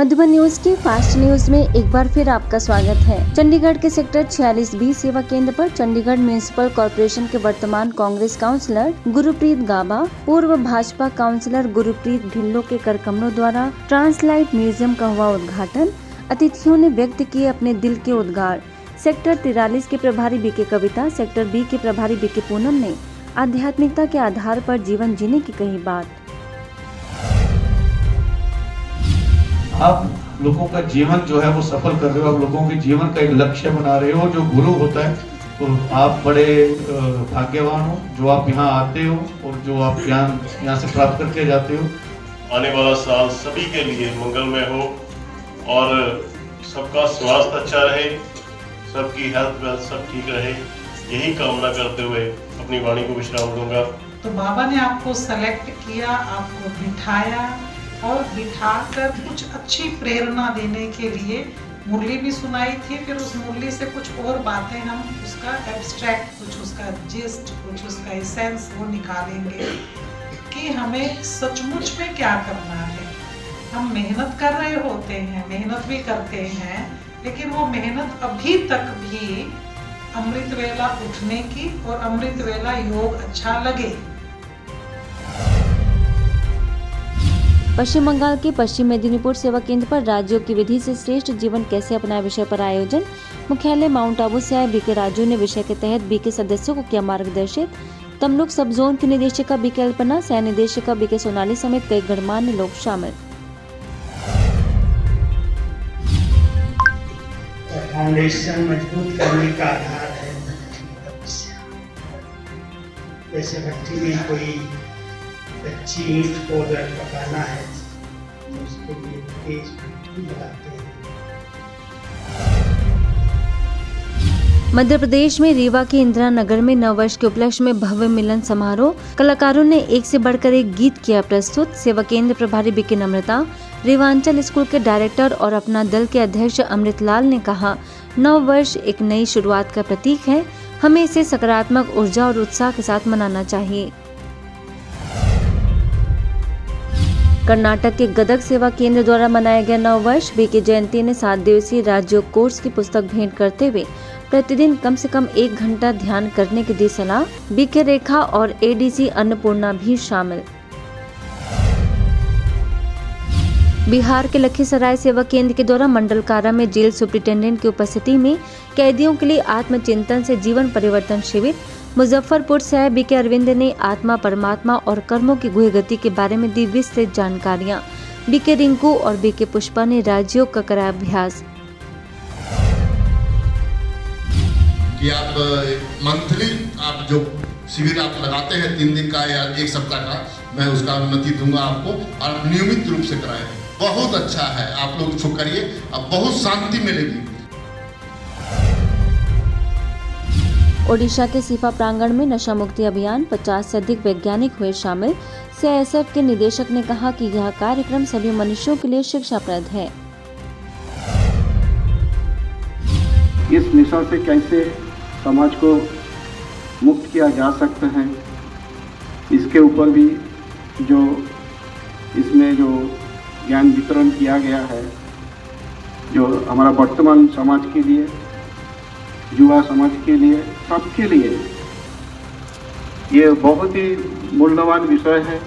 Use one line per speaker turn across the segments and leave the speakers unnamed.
Madhuban news की fast news में एक बार फिर आपका स्वागत है। चंडीगढ़ के सेक्टर 46B सेवा केंद्र पर चंडीगढ़ म्युनिसिपल कॉर्पोरेशन के वर्तमान कांग्रेस काउंसलर गुरप्रीत गाबा, पूर्व भाजपा काउंसलर गुरप्रीत ढिल्लों के करकमलों द्वारा ट्रांसलाइट म्यूजियम का हुआ उद्घाटन। अतिथियों ने व्यक्त किए अपने दिल के उद्गार। सेक्टर 43 के प्रभारी बीके कविता, सेक्टर बी के प्रभारी बीके पूनम ने आध्यात्मिकता के आधार पर जीवन जीने की कही बात।
आप लोगों का जीवन जो है वो सफल कर रहे हो, आप लोगों के जीवन का एक लक्ष्य बना रहे हो। जो गुरु होता है तो आप बड़े भाग्यवान हो जो आप यहाँ आते हो और जो आप ज्ञान यहाँ से प्राप्त करके जाते हो।
आने वाला साल सभी के लिए मंगलमय हो और सबका स्वास्थ्य अच्छा रहे, सबकी हेल्थ वेल्थ सब ठीक रहे, यही कामना करते हुए अपनी वाणी को विश्राम दूंगा।
तो बाबा ने आपको सेलेक्ट किया, आपको बिठाया और बिठाकर कुछ अच्छी प्रेरणा देने के लिए मुरली भी सुनाई थी। फिर उस मुरली से कुछ और बातें हम उसका एब्स्ट्रैक्ट, कुछ उसका जिस्ट, कुछ उसका एसेंस वो निकालेंगे कि हमें सचमुच में क्या करना है। हम मेहनत कर रहे होते हैं, मेहनत भी करते हैं, लेकिन वो मेहनत अभी तक भी अमृत वेला उठने की और अमृत वेला योग अच्छा लगे।
पश्चिम बंगाल के पश्चिम मेदिनीपुर सेवा केंद्र पर राज्यों की विधि से श्रेष्ठ जीवन कैसे अपनाए विषय पर आयोजन। मुख्यालय माउंट आबू से आए बीके राजू ने विषय के तहत बीके सदस्यों को किया मार्गदर्शित। तमलुक सब जोन की निदेशिका बीके अल्पना, सह निदेशिका बीके सोनाली समेत कई गणमान्य लोग शामिल।
फाउंडेशन मजबूत करने का आधार है। जैसे भट्टी में कोई अच्छी ईंट को अगर पकाना है तो उसके लिए तेज भट्टी लगाते हैं।
मध्य प्रदेश में रीवा के इंदिरा नगर में नववर्ष के उपलक्ष्य में भव्य मिलन समारोह। कलाकारों ने एक से बढ़कर एक गीत किया प्रस्तुत। सेवा केंद्र प्रभारी बीके नम्रता, रेवांचल स्कूल के डायरेक्टर और अपना दल के अध्यक्ष अमृत लाल ने कहा, नववर्ष एक नई शुरुआत का प्रतीक है, हमें इसे सकारात्मक ऊर्जा और उत्साह के साथ मनाना चाहिए। कर्नाटक के गदग सेवा केंद्र द्वारा मनाया गया नववर्ष। बीके जयंती ने 7 दिवसीय राज्य कोर्स की पुस्तक भेंट करते हुए प्रतिदिन कम से कम 1 घंटा ध्यान करने की दी सलाह। बीके रेखा और एडीसी अन्नपूर्णा भी शामिल। बिहार के लखीसराय सेवा केंद्र के द्वारा मंडल कारा में जेल सुप्रिंटेंडेंट की उपस्थिति में कैदियों के लिए आत्मचिंतन से जीवन परिवर्तन शिविर। मुजफ्फरपुर से आए बीके अरविंद ने आत्मा, परमात्मा और कर्मों की गुह्य गति के बारे में दी विस्तृत जानकारियां। बीके रिंकू और बीके पुष्पा ने राज्यों का कराया अभ्यास।
कि आप मंथली आप जो शिविर आप लगाते हैं 3 दिन का या 1 सप्ताह का, मैं उसका अनुमति दूंगा आपको और नियमित रूप से कराएं। बहुत अच्छा है, आप लोग इसको करिए, अब बहुत शांति मिलेगी।
ओडिशा के सिफा प्रांगण में नशा मुक्ति अभियान, 50 से अधिक वैज्ञानिक हुए शामिल। सीआईएसएफ के निदेशक ने कहा कि यह कार्यक्रम सभी मनुष्यों के लिए शिक्षाप्रद है।
इस नशा से कैसे समाज को मुक्त किया जा सकता है, इसके ऊपर भी जो इसमें जो ज्ञान वितरण किया गया है, जो हमारा वर्तमान समाज के लिए, युवा समाज के लिए, सबके लिए ये बहुत ही मूल्यवान विषय है।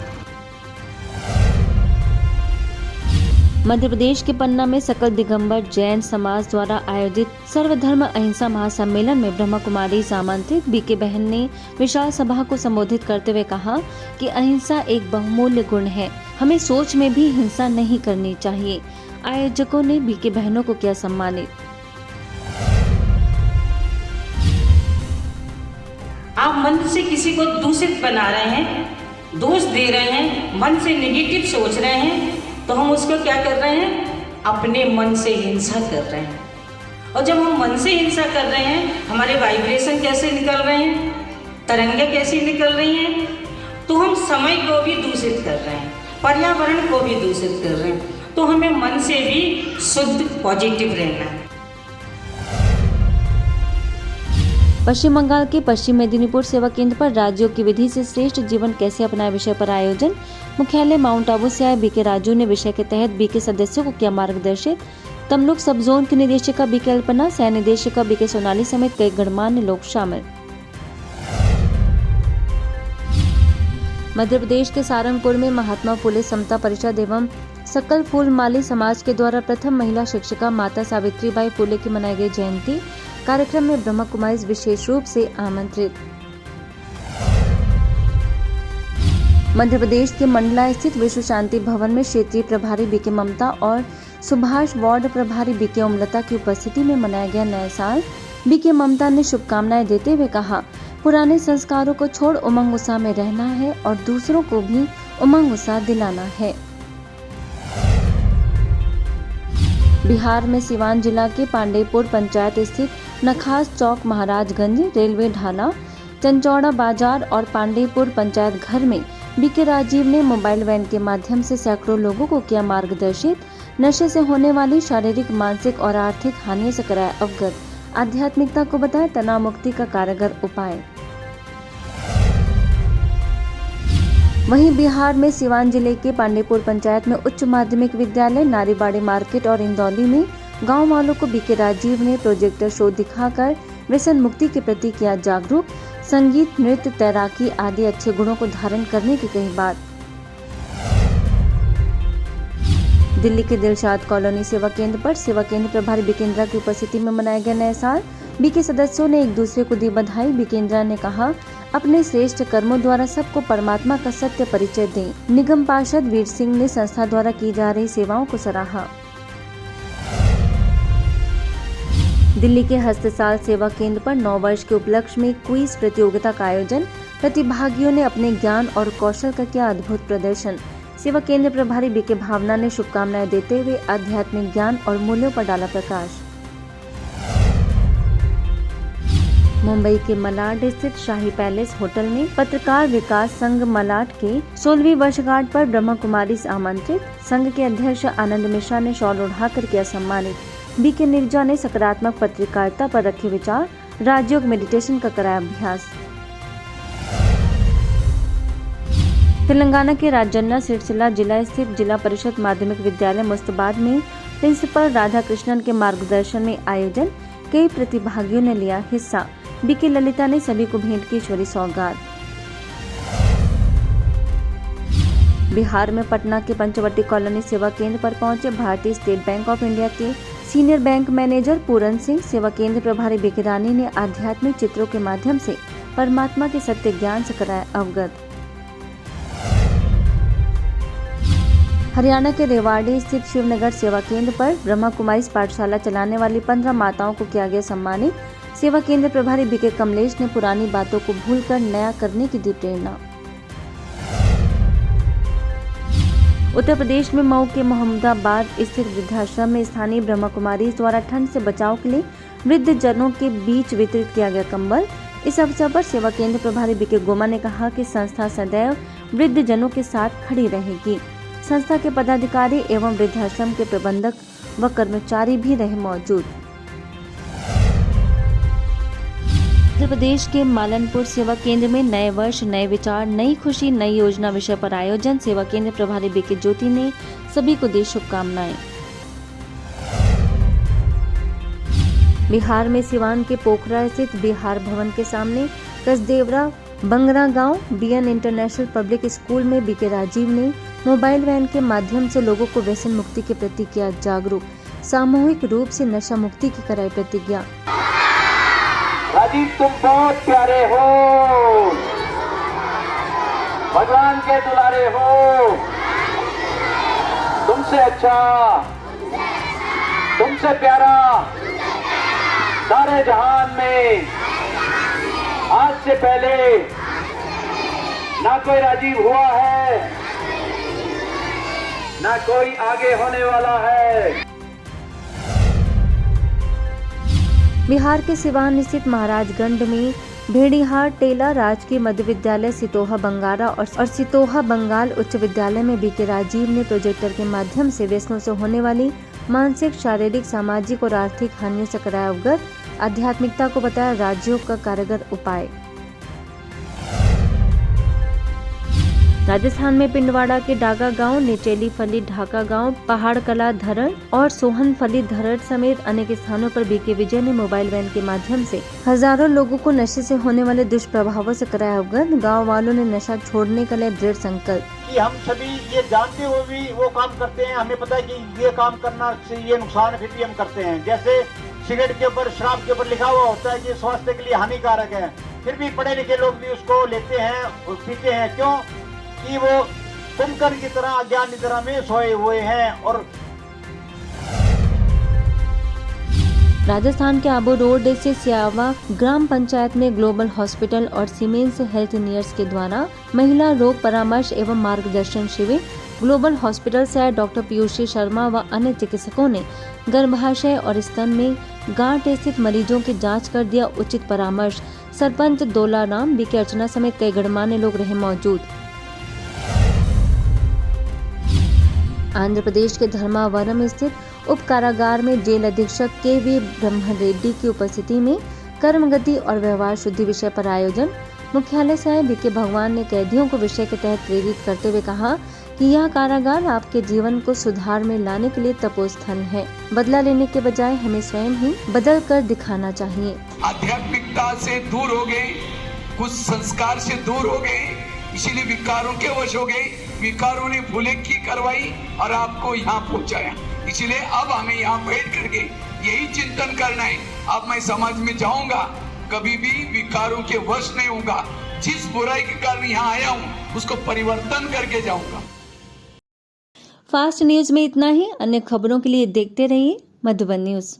मध्य प्रदेश के पन्ना में सकल दिगंबर जैन समाज द्वारा आयोजित सर्वधर्म अहिंसा महासम्मेलन में ब्रह्मा कुमारी आमंत्रित। बीके बहन ने विशाल सभा को संबोधित करते हुए कहा कि अहिंसा एक बहुमूल्य गुण है, हमें सोच में भी हिंसा नहीं करनी चाहिए। आयोजकों ने बीके बहनों को किया सम्मानित।
आप मन से किसी को दूषित बना रहे हैं, दोष दे रहे हैं, मन से नेगेटिव सोच रहे हैं, तो हम उसको क्या कर रहे हैं, अपने मन से हिंसा कर रहे हैं। और जब हम मन से हिंसा कर रहे हैं, हमारे वाइब्रेशन कैसे निकल रहे हैं, तरंगें कैसी निकल रही हैं, तो हम समय को भी दूषित कर रहे हैं, पर्यावरण को भी दूषित कर रहे हैं। तो हमें मन से भी शुद्ध पॉजिटिव रहना है।
पश्चिम बंगाल के पश्चिम मेदिनीपुर सेवा केंद्र पर राज्यों की विधि से श्रेष्ठ जीवन कैसे अपनाए विषय पर आयोजन। मुख्यालय माउंट आबू से आए बीके राजू ने विषय के तहत बीके सदस्यों को किया मार्गदर्शित। तमलुक सब जोन की निदेशिका बीके अल्पना, सह निदेशिका बीके सोनाली समेत कई गणमान्य लोग शामिल। मध्य प्रदेश के सारंगपुर में महात्मा फुले समता परिषद एवं सकल फूल माली समाज के द्वारा प्रथम महिला शिक्षिका माता सावित्रीबाई फुले की मनाई गई जयंती कार्यक्रम में ब्रह्मा कुमारी विशेष रूप से आमंत्रित। मध्य प्रदेश के मंडला स्थित विश्व शांति भवन में क्षेत्रीय प्रभारी बीके ममता और सुभाष वार्ड प्रभारी बीके ओमलता की उपस्थिति में मनाया गया नया साल। बीके ममता ने शुभकामनाएं देते हुए कहा, पुराने संस्कारों को छोड़ उमंग उत्साह में रहना है और दूसरों को भी उमंग उत्साह दिलाना है। बिहार में सिवान जिला के पांडेयपुर पंचायत स्थित नखास चौक, महाराजगंज रेलवे ढाला, चंचौड़ा बाजार और पांडेयपुर पंचायत घर में बीके राजीव ने मोबाइल वैन के माध्यम से सैकड़ों लोगों को किया मार्गदर्शित। नशे से होने वाली शारीरिक, मानसिक और आर्थिक हानियों से कराया अवगत। आध्यात्मिकता को बताया तनाव मुक्ति का कारगर उपाय। वहीं बिहार में सिवान जिले के पांडेयपुर पंचायत में उच्च माध्यमिक विद्यालय, नारीबाड़ी मार्केट और इंदौली में गांव वालों को बीके राजीव ने प्रोजेक्टर शो दिखाकर व्यसन मुक्ति के प्रति किया जागरूक। संगीत, नृत्य, तैराकी आदि अच्छे गुणों को धारण करने की कही बात। दिल्ली के दिलशाद कॉलोनी सेवा केंद्र पर सेवा केंद्र प्रभारी बीकेंद्रा की उपस्थिति में मनाया गया नया साल। बीके सदस्यों ने एक दूसरे को दी बधाई। बीकेंद्रा ने कहा, अपने श्रेष्ठ कर्मों द्वारा सबको परमात्मा का सत्य परिचय दें। निगम पार्षद वीर सिंह ने संस्था द्वारा की जा रही सेवाओं को सराहा। दिल्ली के हस्तसाल सेवा केंद्र पर 9 वर्ष के उपलक्ष्य में क्विज प्रतियोगिता का आयोजन। प्रतिभागियों ने अपने ज्ञान और कौशल का किया अद्भुत प्रदर्शन। सेवा केंद्र प्रभारी बीके भावना ने शुभकामनाएं देते हुए आध्यात्मिक ज्ञान और मूल्यों पर डाला प्रकाश। मुंबई के मलाड स्थित शाही पैलेस होटल में पत्रकार विकास संघ मलाड के 16वीं वर्षगांठ पर ब्रह्मा कुमारी आमंत्रित। संघ के अध्यक्ष आनंद मिश्रा ने शॉल उड़ाकर किया सम्मानित। बीके निर्जा ने सकारात्मक पत्रकारिता पर रखे विचार। राजयोग मेडिटेशन का कराया अभ्यास। तेलंगाना के राजन्ना सिरसिला जिला स्थित जिला परिषद माध्यमिक विद्यालय मुस्तबाद में प्रिंसिपल राधा कृष्णन के मार्गदर्शन में आयोजन। कई प्रतिभागियों ने लिया हिस्सा। बीके ललिता ने सभी को भेंट की ईश्वरी सौगात। बिहार में पटना के पंचवटी कॉलोनी सेवा केंद्र पर पहुंचे भारतीय स्टेट बैंक ऑफ इंडिया के senior bank manager Puran Singh. सेवा केंद्र प्रभारी बीके रानी ने आध्यात्मिक चित्रों के माध्यम से परमात्मा के सत्य ज्ञान से कराया अवगत। हरियाणा के रेवाड़ी स्थित शिवनगर सेवा केंद्र पर ब्रह्मा कुमारी पाठशाला चलाने वाली 15 माताओं को किया गया सम्मानित। सेवा केंद्र प्रभारी बीके कमलेश ने पुरानी बातों को भूलकर नया करने की दी प्रेरणा। उत्तर प्रदेश में मऊ के मोहम्मदाबाद स्थित वृद्धाश्रम में स्थानीय ब्रह्मा कुमारी द्वारा ठंड से बचाव के लिए वृद्ध जनों के बीच वितरित किया गया कंबल। इस अवसर पर सेवा केंद्र प्रभारी बीके गोमा ने कहा कि संस्था सदैव वृद्ध जनों के साथ खड़ी रहेगी। संस्था के पदाधिकारी एवं वृद्धाश्रम के प्रबंधक व कर्मचारी भी रहे मौजूद। मध्य प्रदेश के मालनपुर सेवा केंद्र में नए वर्ष, नए विचार, नई खुशी, नई योजना विषय पर आयोजन। सेवा केंद्र प्रभारी बीके ज्योति ने सभी को दी शुभकामनाएं। बिहार में सिवान के पोखरा स्थित बिहार भवन के सामने कसदेवरा बंगरा गांव बीएन इंटरनेशनल पब्लिक स्कूल में बीके राजीव ने मोबाइल वैन के माध्यम से लोगों को व्यसन मुक्ति के प्रति किया जागरूक। सामूहिक रूप से नशा मुक्ति की कराई प्रतिज्ञा।
राजीव, तुम बहुत प्यारे हो, भगवान के दुलारे हो। तुमसे अच्छा, तुमसे प्यारा सारे जहान में आज से पहले ना कोई राजीव हुआ है, ना कोई आगे होने वाला है।
बिहार के सिवान स्थित महाराजगंज में भेड़ीहाट टेला राजकीय मध्य विद्यालय सितोहा बंगारा और सितोहा बंगाल उच्च विद्यालय में बीके राजीव ने प्रोजेक्टर के माध्यम से व्यसनों से होने वाली मानसिक, शारीरिक, सामाजिक और आर्थिक हानियों से कराया अवगत। आध्यात्मिकता को बताया राज्यों का कारगर उपाय। राजस्थान में पिंडवाड़ा के डागा गांव, नेचेली फली ढाका गांव, पहाड़ कला धरण और सोहन फली धरण समेत अनेक स्थानों पर बीके विजय ने मोबाइल वैन के माध्यम से हजारों लोगों को नशे से होने वाले दुष्प्रभावों से कराया अवगत। गाँव वालों ने नशा छोड़ने का लिया दृढ़ संकल्प।
कि हम सभी ये जानते हुए भी वो काम करते हैं, हमें पता है कि ये काम करना से ये नुकसान है, फिर भी हम करते हैं। जैसे सिगरेट के ऊपर, शराब के ऊपर लिखा हुआ होता है कि स्वास्थ्य के लिए हानिकारक है, फिर भी पढ़े लिखे लोग भी उसको लेते हैं और पीते हैं। क्यों? कि वो कुंभकर्ण की तरह अज्ञान निद्रा में सोए हुए हैं। और
राजस्थान के आबू रोड से सियावा ग्राम पंचायत में ग्लोबल हॉस्पिटल और सीमेंस हेल्थ नियर्स के द्वारा महिला रोग परामर्श एवं मार्गदर्शन शिविर। ग्लोबल हॉस्पिटल से आए डॉक्टर पीयूषी शर्मा व अन्य चिकित्सकों ने गर्भाशय और स्तन में गांठ स्थित मरीजों की जांच कर दिया उचित परामर्श। सरपंच दोलाराम, बीके अर्चना समेत कई गणमान्य लोग रहे मौजूद। आंध्र प्रदेश के धर्मावरम स्थित उप कारागार में जेल अधीक्षक के.वी. ब्रह्म रेड्डी की उपस्थिति में कर्मगति और व्यवहार शुद्धि विषय पर आयोजन। मुख्यालय से आए बीके भगवान ने कैदियों को विषय के तहत प्रेरित करते हुए कहा कि यह कारागार आपके जीवन को सुधार में लाने के लिए तपोस्थल है। बदला लेने के बजाय हमें स्वयं ही बदल कर दिखाना चाहिए।
आध्यात्मिकता से दूर हो गए, कुछ संस्कार से दूर हो गए, इसीलिए विकारों के वश हो गए। विकारों ने भूले की करवाई और आपको यहाँ पहुँचाया। इसीलिए अब हमें यहाँ बैठ करके यही चिंतन करना है। अब मैं समाज में जाऊंगा, कभी भी विकारों के वश नहीं होऊंगा। जिस बुराई के कारण यहाँ आया हूँ उसको परिवर्तन करके जाऊंगा।
फास्ट न्यूज में इतना ही। अन्य खबरों के लिए देखते रहिए मधुबन न्यूज।